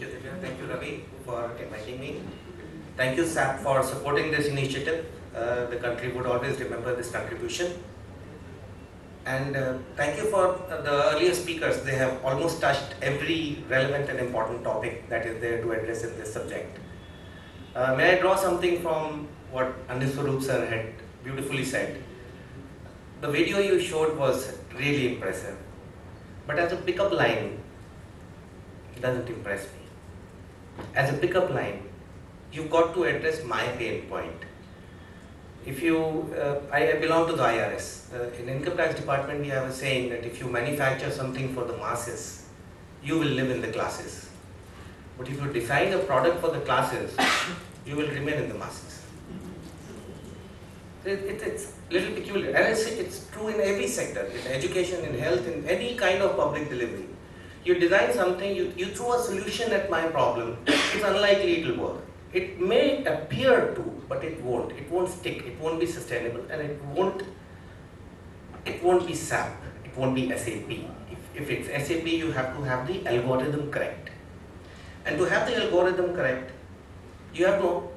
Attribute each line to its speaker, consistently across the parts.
Speaker 1: Thank you, Divya. Thank you, Ravi, for inviting me. Thank you, SAP, for supporting this initiative. The country would always remember this contribution. And thank you for the earlier speakers. They have almost touched every relevant and important topic that is there to address in this subject. May I draw something from what Aniswarup sir had beautifully said? The video you showed was really impressive. But as a pickup line, it doesn't impress me. As a pickup line, you've got to address my pain point. If you, I belong to the IRS. In income tax department, we have a saying that if you manufacture something for the masses, you will live in the classes. But if you design a product for the classes, you will remain in the masses. It's a little peculiar, and it's true in every sector, in education, in health, in any kind of public delivery. You design something, you throw a solution at my problem, it's unlikely it will work. It may appear to, but it won't. It won't stick, it won't be sustainable, and it won't be SAP, it won't be SAP. If it's SAP, you have to have the algorithm correct. And to have the algorithm correct, you have to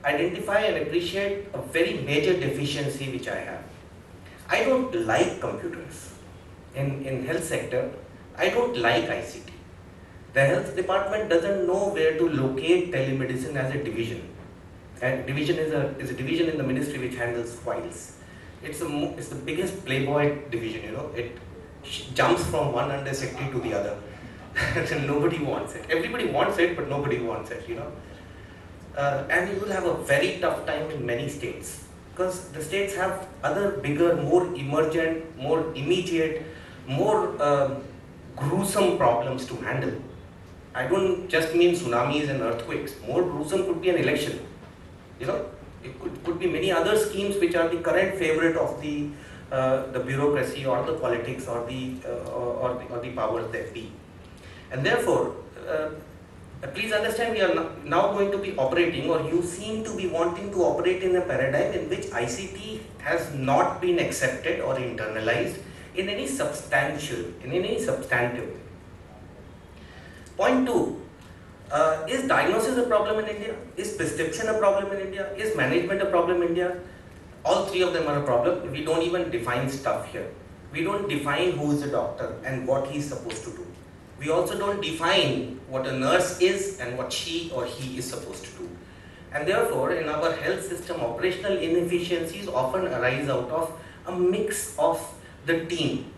Speaker 1: identify and appreciate a very major deficiency which I have. I don't like computers. In health sector, I don't like ICT. The health department doesn't know where to locate telemedicine as a division. And division is a division in the ministry which handles files. It's the biggest playboy division, you know. It jumps from one undersecretary to the other. Nobody wants it. Everybody wants it, but nobody wants it, you know. And you will have a very tough time in many states, because the states have other bigger, more emergent, more immediate, more gruesome problems to handle. I don't just mean tsunamis and earthquakes. More gruesome could be an election. You know, it could be many other schemes which are the current favorite of the bureaucracy or the politics or the powers that be. And therefore, please understand, we are now going to be operating, or you seem to be wanting to operate in a paradigm in which ICT has not been accepted or internalized in any substantive way. Point two, is diagnosis a problem in India? Is prescription a problem in India? Is management a problem in India? All three of them are a problem. We don't even define stuff here. We don't define who is a doctor and what he is supposed to do. We also don't define what a nurse is and what she or he is supposed to do. And therefore, in our health system, operational inefficiencies often arise out of a mix of the team.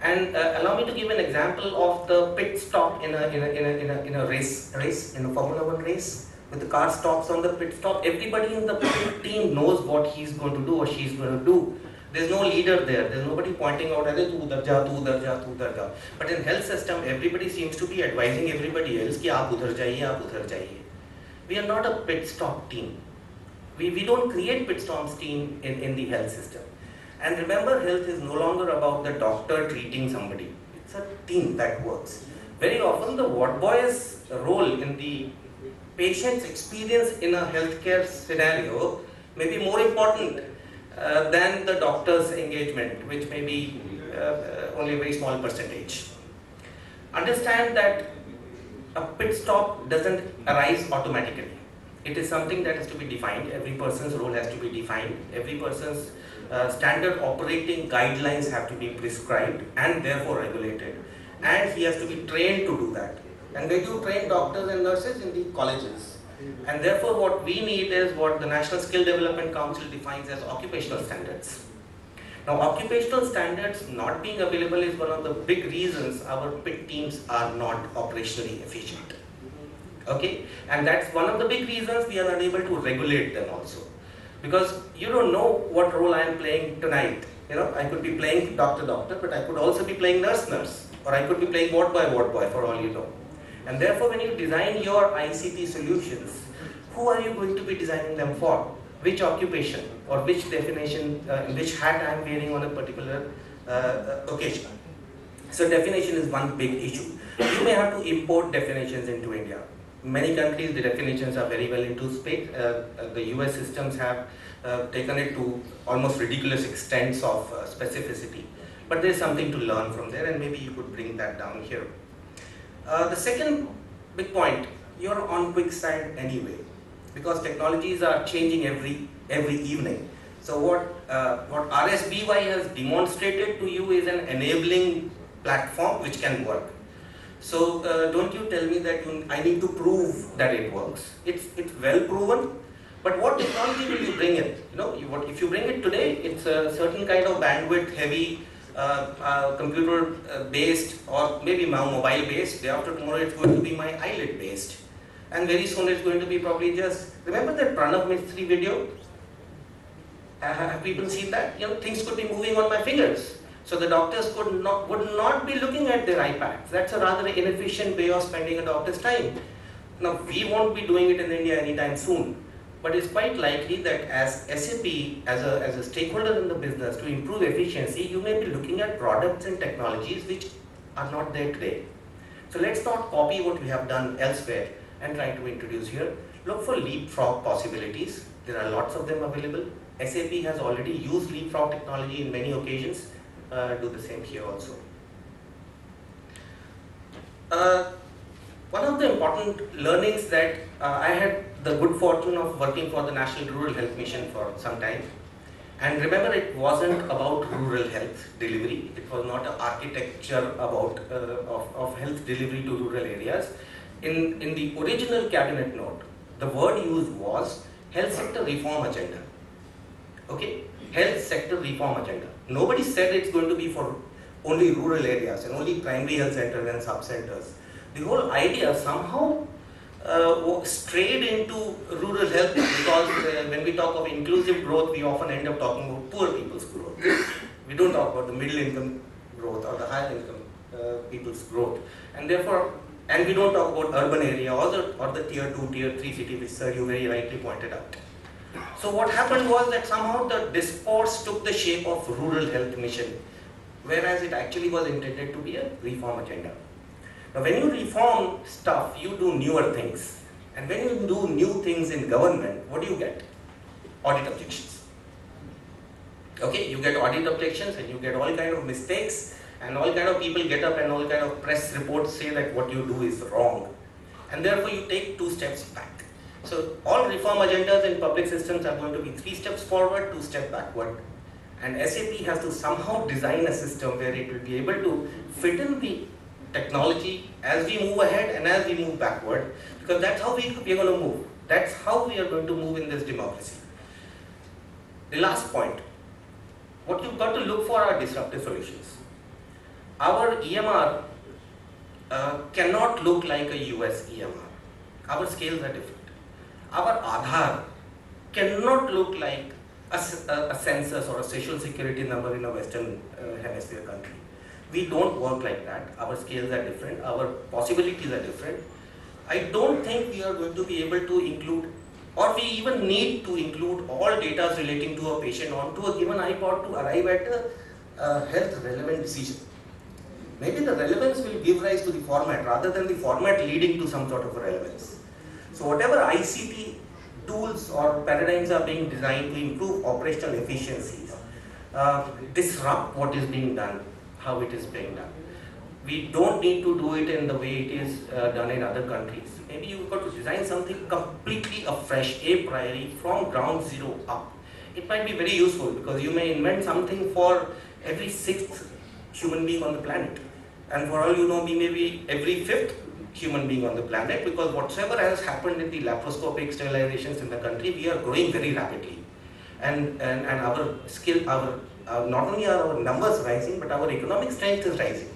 Speaker 1: And allow me to give an example of the pit stop in a race, in a Formula 1 race. When the car stops on the pit stop, everybody in the pit team knows what he's going to do or she's going to do. There's no leader there. There's nobody pointing out, tu udhar ja. But in health system, everybody seems to be advising everybody else ki aap udhar jaiye. We are not a pit stop team. We don't create pit stops team in the health system. And remember, health is no longer about the doctor treating somebody. It's a team that works. Very often, the ward boy's role in the patient's experience in a healthcare scenario may be more important than the doctor's engagement, which may be only a very small percentage. Understand that a pit stop doesn't arise automatically. It is something that has to be defined. Every person's role has to be defined. Every person's standard operating guidelines have to be prescribed and therefore regulated. And he has to be trained to do that. And where do you train doctors and nurses? In the colleges. And therefore what we need is what the National Skill Development Council defines as occupational standards. Now occupational standards not being available is one of the big reasons our pit teams are not operationally efficient. Okay? And that's one of the big reasons we are unable to regulate them also. Because you don't know what role I am playing tonight. You know, I could be playing doctor, but I could also be playing nurse, or I could be playing ward boy for all you know. And therefore, when you design your ICT solutions, who are you going to be designing them for? Which occupation or which definition, which hat I am wearing on a particular occasion? So definition is one big issue. You may have to import definitions into India. Many countries, the definitions are very well into space. The US systems have taken it to almost ridiculous extents of specificity. But there is something to learn from there, and maybe you could bring that down here. The second big point, you're on quick side anyway, because technologies are changing every evening. So what RSBY has demonstrated to you is an enabling platform which can work. So don't you tell me that I need to prove that it works. It's well proven. But what technology will you bring in? You know, if you bring it today, it's a certain kind of bandwidth heavy, computer based, or maybe mobile based. Day after tomorrow it's going to be my eyelid based. And very soon it's going to be probably just, remember that Pranav Mistry video? Have people seen that? You know, things could be moving on my fingers. So the doctors would not be looking at their iPads. That's a rather inefficient way of spending a doctor's time. Now we won't be doing it in India anytime soon. But it's quite likely that as SAP, as a stakeholder in the business, to improve efficiency, you may be looking at products and technologies which are not there today. So let's not copy what we have done elsewhere and try to introduce here. Look for leapfrog possibilities. There are lots of them available. SAP has already used leapfrog technology in many occasions. Do the same here also. One of the important learnings that I had the good fortune of working for the National Rural Health Mission for some time. And remember, it wasn't about rural health delivery. It was not an architecture about of health delivery to rural areas. In the original cabinet note, the word used was health sector reform agenda. Okay, health sector reform agenda. Nobody said it's going to be for only rural areas and only primary health centers and sub-centers. The whole idea somehow strayed into rural health, because when we talk of inclusive growth, we often end up talking about poor people's growth. We don't talk about the middle income growth or the higher income people's growth. And therefore, and we don't talk about urban area or the tier 2, tier 3 city, which sir you very rightly pointed out. So what happened was that somehow the discourse took the shape of rural health mission, whereas it actually was intended to be a reform agenda. Now when you reform stuff, you do newer things. And when you do new things in government, what do you get? Audit objections. Okay, you get audit objections and you get all kind of mistakes, and all kind of people get up and all kind of press reports say that what you do is wrong. And therefore you take 2 steps back. So all reform agendas in public systems are going to be 3 steps forward, 2 steps backward. And SAP has to somehow design a system where it will be able to fit in the technology as we move ahead and as we move backward, because that's how we are going to move. That's how we are going to move in this democracy. The last point, what you've got to look for are disruptive solutions. Our EMR cannot look like a US EMR. Our scales are different. Our Aadhaar cannot look like a census or a social security number in a Western hemisphere country. We don't work like that. Our scales are different. Our possibilities are different. I don't think we are going to be able to include, or we even need to include, all data relating to a patient onto a given iPod to arrive at a health relevant decision. Maybe the relevance will give rise to the format rather than the format leading to some sort of a relevance. So whatever ICT tools or paradigms are being designed to improve operational efficiencies, disrupt what is being done, how it is being done. We don't need to do it in the way it is done in other countries. Maybe you've got to design something completely afresh, a priori, from ground zero up. It might be very useful because you may invent something for every 6th human being on the planet. And for all you know, we may be every 5th human being on the planet, because whatsoever has happened in the laparoscopic sterilizations in the country, we are growing very rapidly. And our skill, not only are our numbers rising, but our economic strength is rising.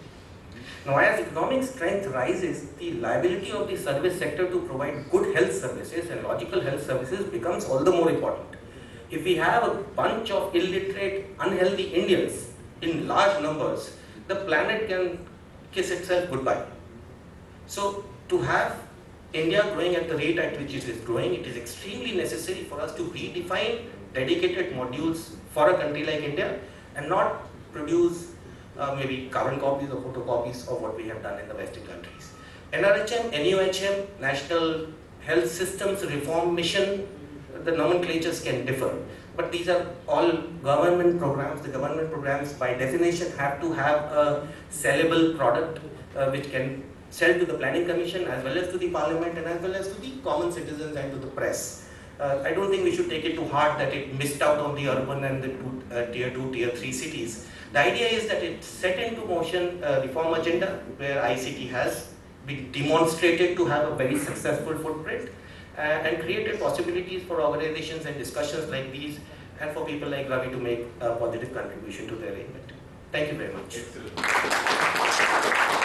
Speaker 1: Now as economic strength rises, the liability of the service sector to provide good health services and logical health services becomes all the more important. If we have a bunch of illiterate, unhealthy Indians in large numbers, the planet can kiss itself goodbye. So to have India growing at the rate at which it is growing, it is extremely necessary for us to redefine dedicated modules for a country like India and not produce maybe carbon copies or photocopies of what we have done in the Western countries. NRHM, NUHM, National Health Systems Reform Mission, the nomenclatures can differ. But these are all government programs. The government programs by definition have to have a sellable product which can sell to the planning commission as well as to the parliament and as well as to the common citizens and to the press. I don't think we should take it to heart that it missed out on the urban and the tier 2, tier 3 cities. The idea is that it set into motion a reform agenda where ICT has been demonstrated to have a very successful footprint and created possibilities for organizations and discussions like these and for people like Ravi to make a positive contribution to their event. Thank you very much.
Speaker 2: Excellent.